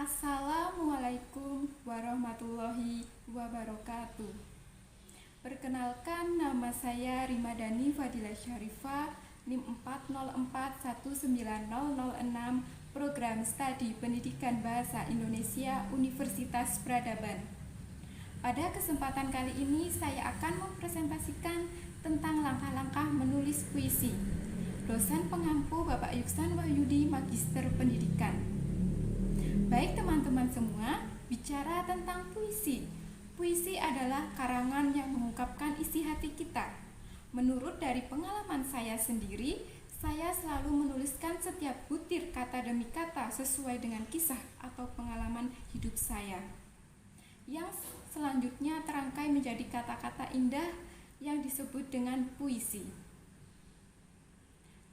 Assalamualaikum warahmatullahi wabarakatuh. Perkenalkan, nama saya Rimadani Fadilah Syarifah, NIM 404190006, Program Studi Pendidikan Bahasa Indonesia Universitas Peradaban. Pada kesempatan kali ini saya akan mempresentasikan tentang langkah-langkah menulis puisi. Dosen pengampu Bapak Yuksan Wahyudi, Magister Pendidikan. Baik teman-teman semua, bicara tentang puisi. Puisi adalah karangan yang mengungkapkan isi hati kita. Menurut dari pengalaman saya sendiri, saya selalu menuliskan setiap butir kata demi kata sesuai dengan kisah atau pengalaman hidup saya. Yang selanjutnya terangkai menjadi kata-kata indah yang disebut dengan puisi.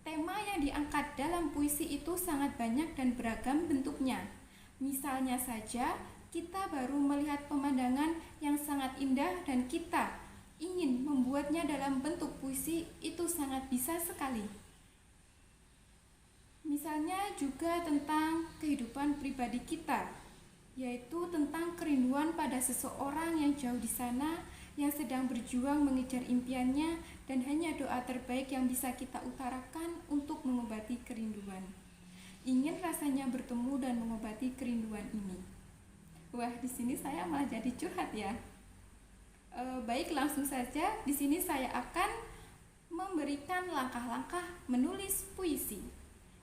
Tema yang diangkat dalam puisi itu sangat banyak dan beragam bentuknya. Misalnya saja, kita baru melihat pemandangan yang sangat indah dan kita ingin membuatnya dalam bentuk puisi, itu sangat bisa sekali. Misalnya juga tentang kehidupan pribadi kita, yaitu tentang kerinduan pada seseorang yang jauh di sana, yang sedang berjuang mengejar impiannya, dan hanya doa terbaik yang bisa kita utarakan untuk mengobati kerinduan. Ingin rasanya bertemu dan mengobati kerinduan ini. Wah, di sini saya malah jadi curhat ya. Baik, langsung saja. Di sini saya akan memberikan langkah-langkah menulis puisi.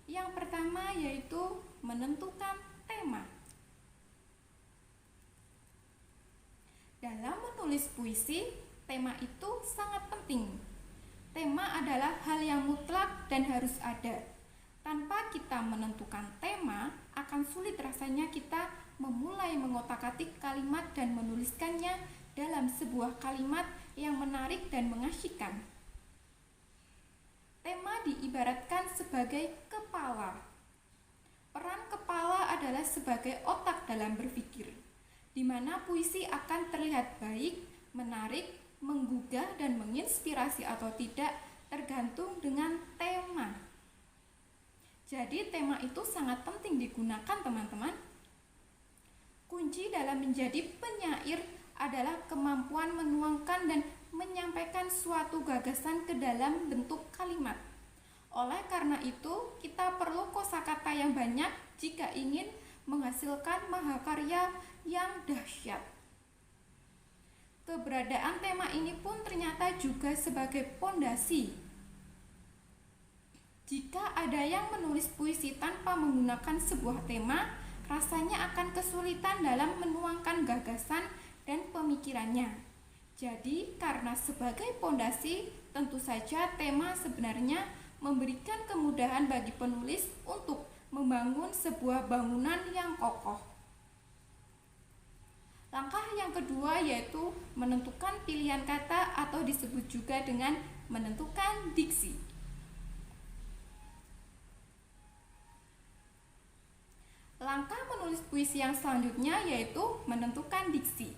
Yang pertama yaitu menentukan tema. Dalam menulis puisi, tema itu sangat penting. Tema adalah hal yang mutlak dan harus ada. Tanpa kita menentukan tema, akan sulit rasanya kita memulai mengotak-atik kalimat dan menuliskannya dalam sebuah kalimat yang menarik dan mengasyikkan. Tema diibaratkan sebagai kepala. Peran kepala adalah sebagai otak dalam berpikir, di mana puisi akan terlihat baik, menarik, menggugah, dan menginspirasi atau tidak tergantung dengan tema. Jadi tema itu sangat penting digunakan teman-teman. Kunci dalam menjadi penyair adalah kemampuan menuangkan dan menyampaikan suatu gagasan ke dalam bentuk kalimat. Oleh karena itu, kita perlu kosakata yang banyak jika ingin menghasilkan mahakarya yang dahsyat. Keberadaan tema ini pun ternyata juga sebagai pondasi. Jika ada yang menulis puisi tanpa menggunakan sebuah tema, rasanya akan kesulitan dalam menuangkan gagasan dan pemikirannya. Jadi, karena sebagai pondasi, tentu saja tema sebenarnya memberikan kemudahan bagi penulis untuk membangun sebuah bangunan yang kokoh. Langkah yang kedua yaitu menentukan pilihan kata atau disebut juga dengan menentukan diksi. Langkah menulis puisi yang selanjutnya yaitu menentukan diksi.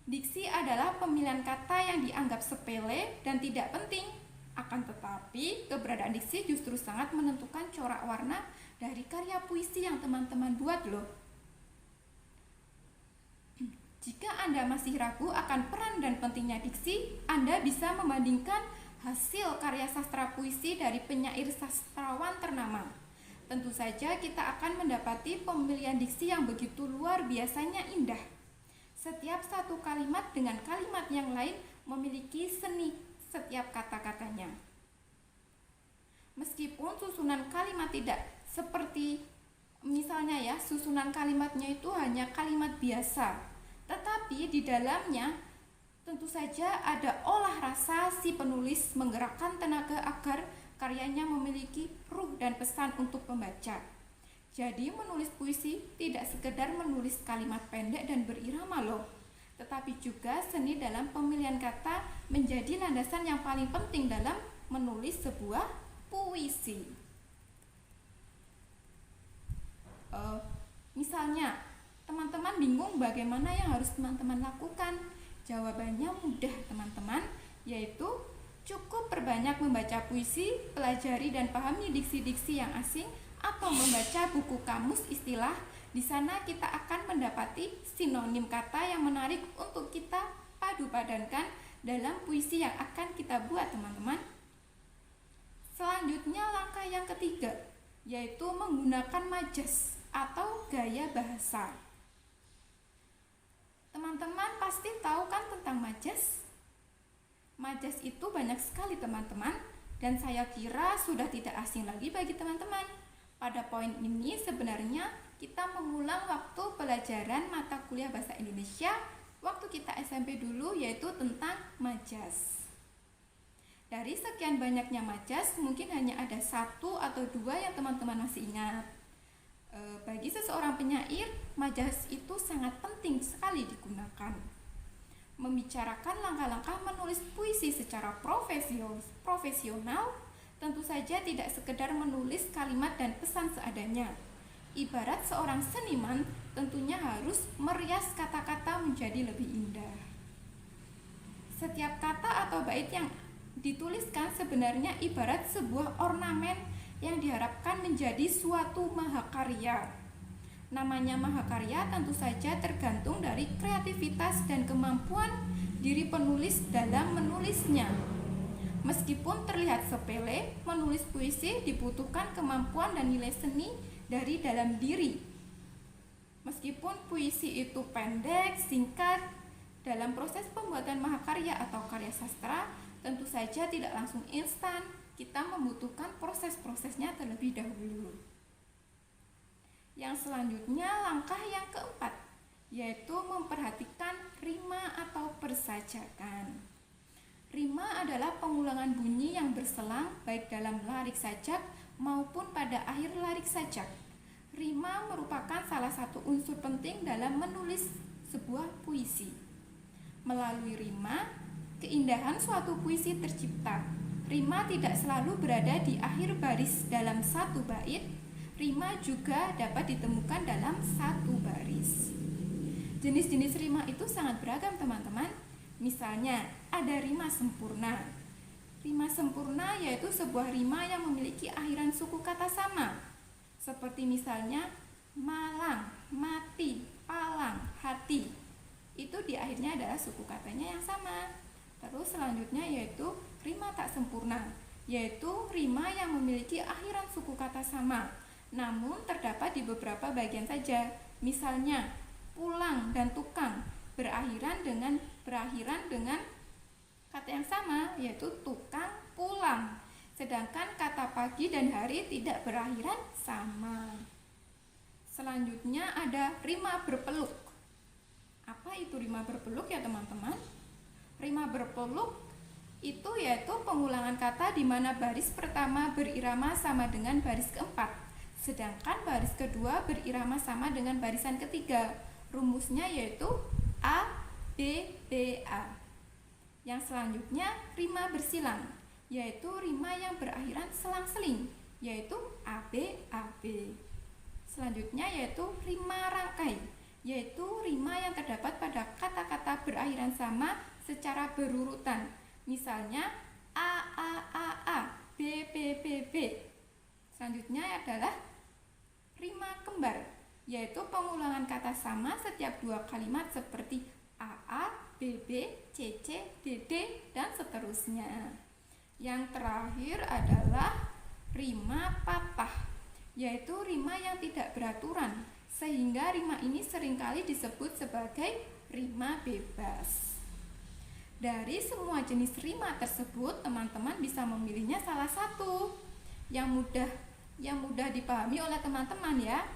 Diksi adalah pemilihan kata yang dianggap sepele dan tidak penting. Akan tetapi, keberadaan diksi justru sangat menentukan corak warna dari karya puisi yang teman-teman buat loh. Jika Anda masih ragu akan peran dan pentingnya diksi, Anda bisa membandingkan hasil karya sastra puisi dari penyair sastrawan ternama. Tentu saja kita akan mendapati pemilihan diksi yang begitu luar biasanya indah. Setiap satu kalimat dengan kalimat yang lain memiliki seni setiap kata-katanya. Meskipun susunan kalimat tidak seperti misalnya ya, susunan kalimatnya itu hanya kalimat biasa, tetapi di dalamnya tentu saja ada olah rasa si penulis menggerakkan tenaga agar karyanya memiliki ruh dan pesan untuk pembaca. Jadi menulis puisi tidak sekedar menulis kalimat pendek dan berirama loh, tetapi juga seni dalam pemilihan kata menjadi landasan yang paling penting dalam menulis sebuah puisi. Misalnya, teman-teman bingung bagaimana yang harus teman-teman lakukan? Jawabannya mudah teman-teman, yaitu cukup perbanyak membaca puisi, pelajari dan pahami diksi-diksi yang asing, atau membaca buku kamus istilah Di sana kita akan mendapati sinonim kata yang menarik untuk kita padu padankan dalam puisi yang akan kita buat, teman-teman. Selanjutnya langkah yang ketiga, yaitu menggunakan majas atau gaya bahasa. Teman-teman pasti tahu kan tentang majas? Majas itu banyak sekali, teman-teman, dan saya kira sudah tidak asing lagi bagi teman-teman. Pada poin ini sebenarnya kita mengulang waktu pelajaran mata kuliah bahasa Indonesia waktu kita SMP dulu, yaitu tentang majas. Dari sekian banyaknya majas, mungkin hanya ada 1 atau 2 yang teman-teman masih ingat. Bagi seseorang penyair, majas itu sangat penting sekali digunakan. Membicarakan langkah-langkah menulis puisi secara profesional, tentu saja tidak sekedar menulis kalimat dan pesan seadanya. Ibarat seorang seniman, tentunya harus merias kata-kata menjadi lebih indah. Setiap kata atau bait yang dituliskan sebenarnya ibarat sebuah ornamen yang diharapkan menjadi suatu mahakarya. Namanya mahakarya tentu saja tergantung dari kreativitas dan kemampuan diri penulis dalam menulisnya. Meskipun terlihat sepele, menulis puisi dibutuhkan kemampuan dan nilai seni dari dalam diri. Meskipun puisi itu pendek, singkat, dalam proses pembuatan mahakarya atau karya sastra tentu saja tidak langsung instan, kita membutuhkan proses-prosesnya terlebih dahulu. Yang selanjutnya langkah yang keempat, yaitu memperhatikan rima atau persajakan. Rima adalah pengulangan bunyi yang berselang baik dalam larik sajak maupun pada akhir larik sajak. Rima merupakan salah satu unsur penting dalam menulis sebuah puisi. Melalui rima, keindahan suatu puisi tercipta. Rima tidak selalu berada di akhir baris dalam satu bait. Rima juga dapat ditemukan dalam satu baris. Jenis-jenis rima itu sangat beragam, teman-teman. Misalnya, ada rima sempurna. Rima sempurna yaitu sebuah rima yang memiliki akhiran suku kata sama. Seperti misalnya, malang, mati, palang, hati. Itu di akhirnya adalah suku katanya yang sama. Terus selanjutnya yaitu rima tak sempurna, yaitu rima yang memiliki akhiran suku kata sama, namun terdapat di beberapa bagian saja. Misalnya, pulang dan tukang berakhiran dengan kata yang sama, yaitu tukang pulang. Sedangkan kata pagi dan hari tidak berakhiran sama. Selanjutnya ada rima berpeluk. Apa itu rima berpeluk ya teman-teman? Rima berpeluk itu yaitu pengulangan kata di mana baris pertama berirama sama dengan baris keempat, sedangkan baris kedua berirama sama dengan barisan ketiga. Rumusnya yaitu A, B, B, A. Yang selanjutnya rima bersilang, yaitu rima yang berakhiran selang-seling, yaitu AB, AB. Selanjutnya yaitu rima rangkai, yaitu rima yang terdapat pada kata-kata berakhiran sama secara berurutan. Misalnya A, A, A, A, B, B, B, B. Selanjutnya adalah rima kembar, yaitu pengulangan kata sama setiap dua kalimat seperti AA, BB, CC, DD, dan seterusnya. Yang terakhir adalah rima patah, yaitu rima yang tidak beraturan, sehingga rima ini seringkali disebut sebagai rima bebas. Dari semua jenis rima tersebut, teman-teman bisa memilihnya salah satu yang mudah dipahami oleh teman-teman ya.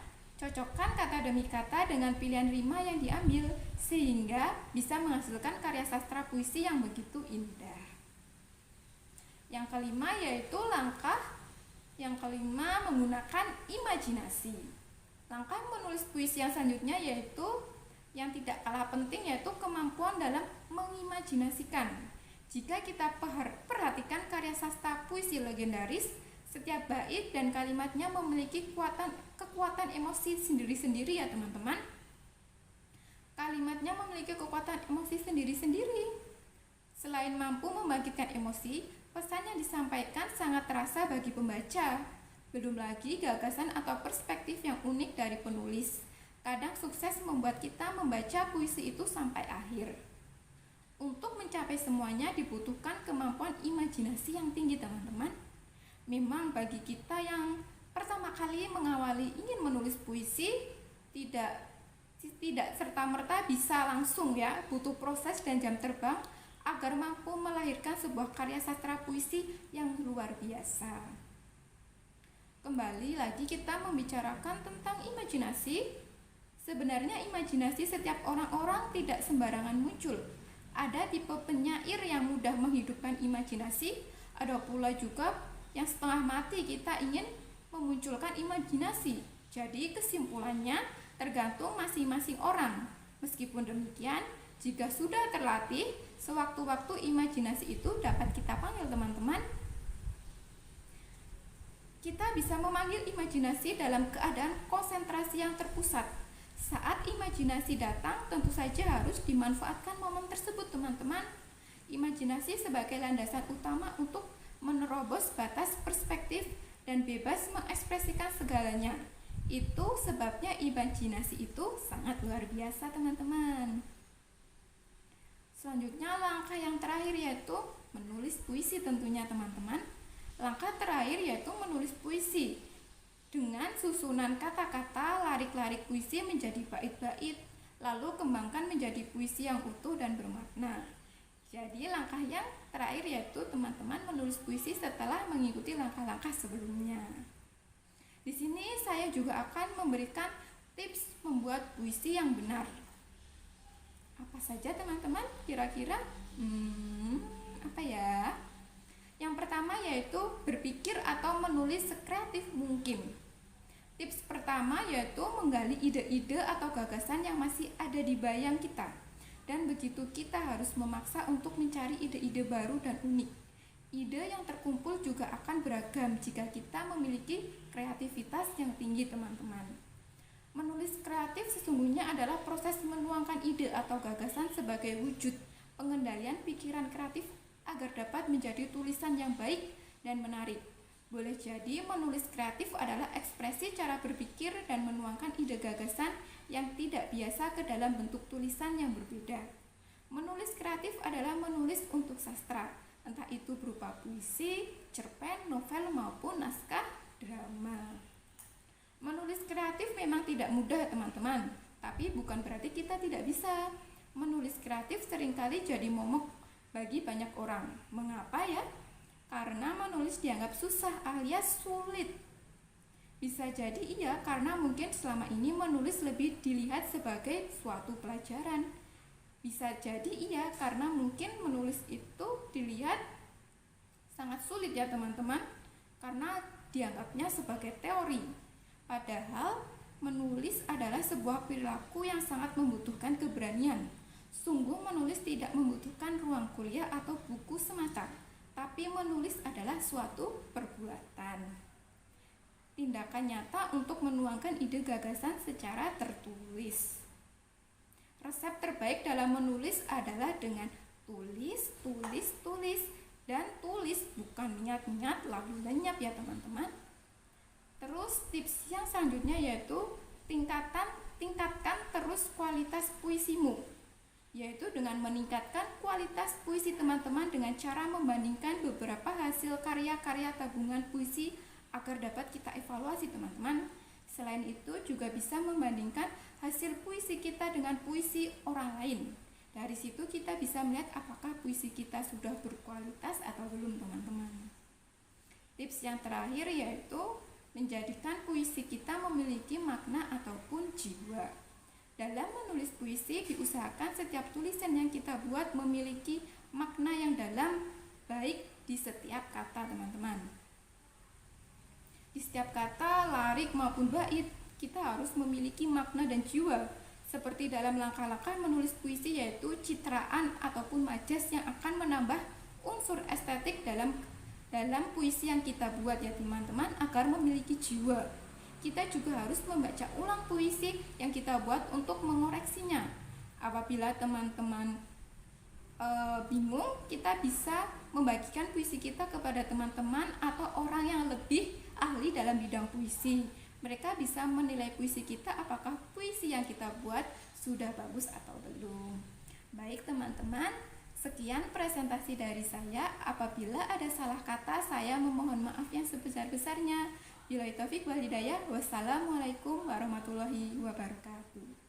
Cocokkan kata demi kata dengan pilihan rima yang diambil, sehingga bisa menghasilkan karya sastra puisi yang begitu indah. Yang kelima yaitu menggunakan imajinasi. Langkah menulis puisi yang selanjutnya yaitu yang tidak kalah penting, yaitu kemampuan dalam mengimajinasikan. Jika kita perhatikan karya sastra puisi legendaris, setiap bait dan kalimatnya memiliki kekuatan emosi sendiri-sendiri ya teman-teman. Kalimatnya memiliki kekuatan emosi sendiri-sendiri. Selain mampu membangkitkan emosi, pesan yang disampaikan sangat terasa bagi pembaca. Belum lagi gagasan atau perspektif yang unik dari penulis. Kadang sukses membuat kita membaca puisi itu sampai akhir. Untuk mencapai semuanya dibutuhkan kemampuan imajinasi yang tinggi, teman-teman. Memang bagi kita yang pertama kali mengawali ingin menulis puisi, tidak serta-merta bisa langsung ya, butuh proses dan jam terbang agar mampu melahirkan sebuah karya sastra puisi yang luar biasa. Kembali lagi kita membicarakan tentang imajinasi. Sebenarnya imajinasi setiap orang-orang tidak sembarangan muncul. Ada tipe penyair yang mudah menghidupkan imajinasi, ada pula juga yang setengah mati kita ingin memunculkan imajinasi. Jadi kesimpulannya tergantung masing-masing orang. Meskipun demikian, jika sudah terlatih, sewaktu-waktu imajinasi itu dapat kita panggil, teman-teman. Kita bisa memanggil imajinasi dalam keadaan konsentrasi yang terpusat. Saat imajinasi datang, tentu saja harus dimanfaatkan momen tersebut, teman-teman. Imajinasi sebagai landasan utama untuk menerobos batas perspektif dan bebas mengekspresikan segalanya. Itu sebabnya imajinasi itu sangat luar biasa, teman-teman. Selanjutnya langkah yang terakhir yaitu menulis puisi tentunya, teman-teman. Langkah terakhir yaitu menulis puisi. Dengan susunan kata-kata, larik-larik puisi menjadi bait-bait, lalu kembangkan menjadi puisi yang utuh dan bermakna. Jadi langkah yang terakhir yaitu teman-teman menulis puisi setelah mengikuti langkah-langkah sebelumnya. Di sini saya juga akan memberikan tips membuat puisi yang benar. Apa saja, teman-teman? Kira-kira apa ya? Yang pertama yaitu berpikir atau menulis sekreatif mungkin. Tips pertama yaitu menggali ide-ide atau gagasan yang masih ada di bayang kita. Dan begitu kita harus memaksa untuk mencari ide-ide baru dan unik. Ide yang terkumpul juga akan beragam jika kita memiliki kreativitas yang tinggi, teman-teman. Menulis kreatif sesungguhnya adalah proses menuangkan ide atau gagasan sebagai wujud pengendalian pikiran kreatif agar dapat menjadi tulisan yang baik dan menarik. Boleh jadi menulis kreatif adalah ekspresi cara berpikir dan menuangkan ide gagasan yang tidak biasa ke dalam bentuk tulisan yang berbeda. Menulis kreatif adalah menulis untuk sastra, entah itu berupa puisi, cerpen, novel maupun naskah drama. Menulis kreatif memang tidak mudah, teman-teman, tapi bukan berarti kita tidak bisa. Menulis kreatif seringkali jadi momok bagi banyak orang. Mengapa ya? Karena menulis dianggap susah alias sulit. Bisa jadi iya karena mungkin selama ini menulis lebih dilihat sebagai suatu pelajaran. Bisa jadi iya karena mungkin menulis itu dilihat sangat sulit ya, teman-teman, karena dianggapnya sebagai teori. Padahal menulis adalah sebuah perilaku yang sangat membutuhkan keberanian. Sungguh menulis tidak membutuhkan ruang kuliah atau buku semata, tapi menulis adalah suatu perbuatan. Tindakan nyata untuk menuangkan ide gagasan secara tertulis. Resep terbaik dalam menulis adalah dengan tulis, dan tulis, bukan niat-niat lalu lenyap ya, teman-teman. Terus tips yang selanjutnya yaitu tingkatkan terus kualitas puisimu, yaitu dengan meningkatkan kualitas puisi teman-teman dengan cara membandingkan beberapa hasil karya-karya tabungan puisi agar dapat kita evaluasi, teman-teman. Selain itu juga bisa membandingkan hasil puisi kita dengan puisi orang lain. Dari situ kita bisa melihat apakah puisi kita sudah berkualitas atau belum, teman-teman. Tips yang terakhir yaitu menjadikan puisi kita memiliki makna ataupun jiwa. Dalam menulis puisi diusahakan setiap tulisan yang kita buat memiliki makna yang dalam, baik di setiap kata, teman-teman. Di setiap kata, larik maupun bait, kita harus memiliki makna dan jiwa. Seperti dalam langkah-langkah menulis puisi yaitu citraan ataupun majas yang akan menambah unsur estetik dalam puisi yang kita buat ya, teman-teman, agar memiliki jiwa. Kita juga harus membaca ulang puisi yang kita buat untuk mengoreksinya. Apabila teman-teman bingung, kita bisa membagikan puisi kita kepada teman-teman atau orang yang lebih ahli dalam bidang puisi. Mereka bisa menilai puisi kita apakah puisi yang kita buat sudah bagus atau belum. Baik teman-teman, sekian presentasi dari saya. Apabila ada salah kata, saya memohon maaf yang sebesar-besarnya. Billahi taufik wal hidayah. Wassalamualaikum warahmatullahi wabarakatuh.